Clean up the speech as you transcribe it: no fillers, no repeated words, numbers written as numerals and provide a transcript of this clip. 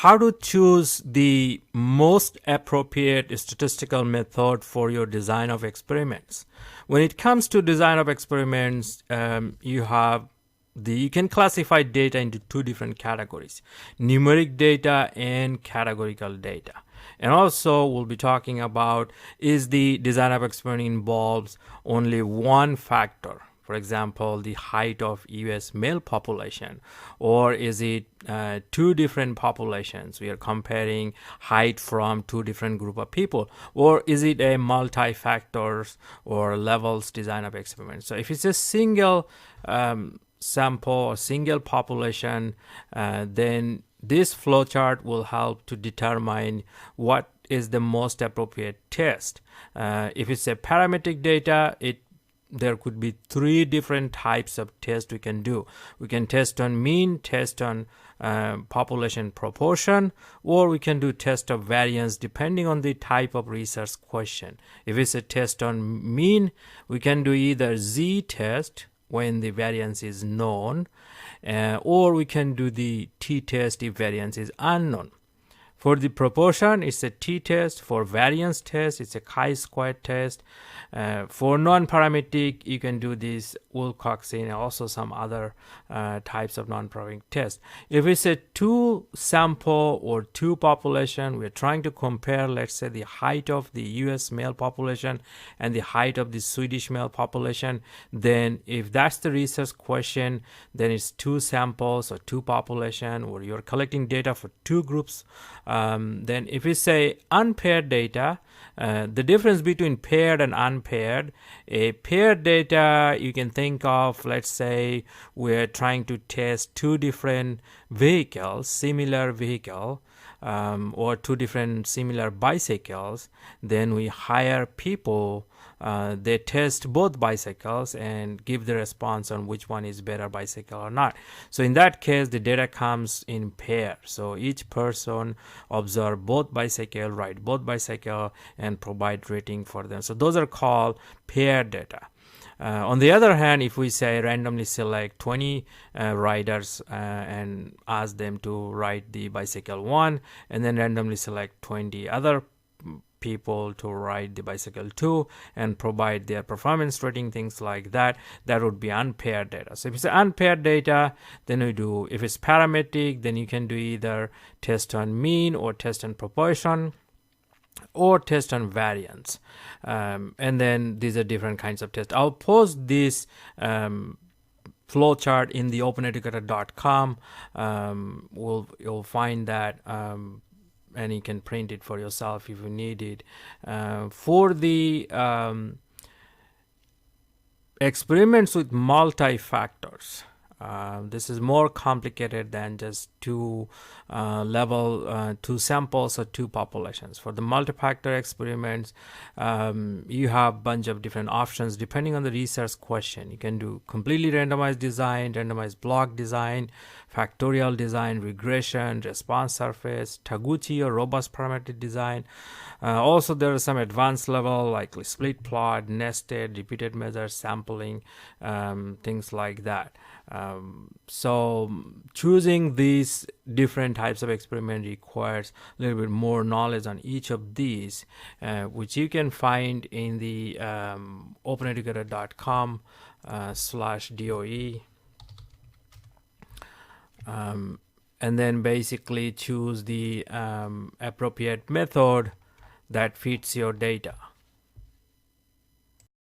how to choose the most appropriate statistical method for your design of experiments. When it comes to design of experiments, you can classify data into two different categories: numeric data and categorical data. And also we'll be talking about, is the design of experiment involves only one factor, for example the height of US male population, or is it two different populations, we are comparing height from two different group of people, or is it a multi-factors or levels design of experiment. So if it's a single sample or single population, then this flowchart will help to determine what is the most appropriate test. If it's a parametric data, there could be three different types of tests we can do. We can test on mean, test on population proportion, or we can do test of variance depending on the type of research question. If it's a test on mean, we can do either z-test when the variance is known, or we can do the t-test if variance is unknown. For the proportion, it's a t-test. For variance test, it's a chi-square test. For non-parametric, you can do this Wilcoxon and also some other types of non-proving tests. If it's a two sample or two population, we're trying to compare, let's say, the height of the US male population and the height of the Swedish male population, then if that's the research question, then it's two samples or two population, or you're collecting data for two groups. Then if we say unpaired data, the difference between paired and unpaired, a paired data you can think of, let's say we're trying to test two different vehicles, similar vehicle, or two different similar bicycles. Then we hire people, they test both bicycles and give the response on which one is better, bicycle or not. So in that case, the data comes in pair. So each person observe both bicycle, write both bicycle, and provide rating for them. So those are called paired data. On the other hand, if we say randomly select 20 riders and ask them to ride the bicycle 1, and then randomly select 20 other people to ride the bicycle 2 and provide their performance rating, things like that, that would be unpaired data. So if it's unpaired data, then we do, if it's parametric, then you can do either test on mean or test on proportion or test on variance. And then these are different kinds of tests. I'll post this flowchart in the openeducator.com. You'll find that, and you can print it for yourself if you need it. For the experiments with multi-factors, this is more complicated than just two samples or two populations. For the multi-factor experiments, you have a bunch of different options depending on the research question. You can do completely randomized design, randomized block design, factorial design, regression, response surface, Taguchi or robust parametric design. Also, there are some advanced level like split plot, nested, repeated measures, sampling, things like that. So choosing these different types of experiment requires a little bit more knowledge on each of these, which you can find in the openeducator.com/DOE. And then basically choose the appropriate method that fits your data.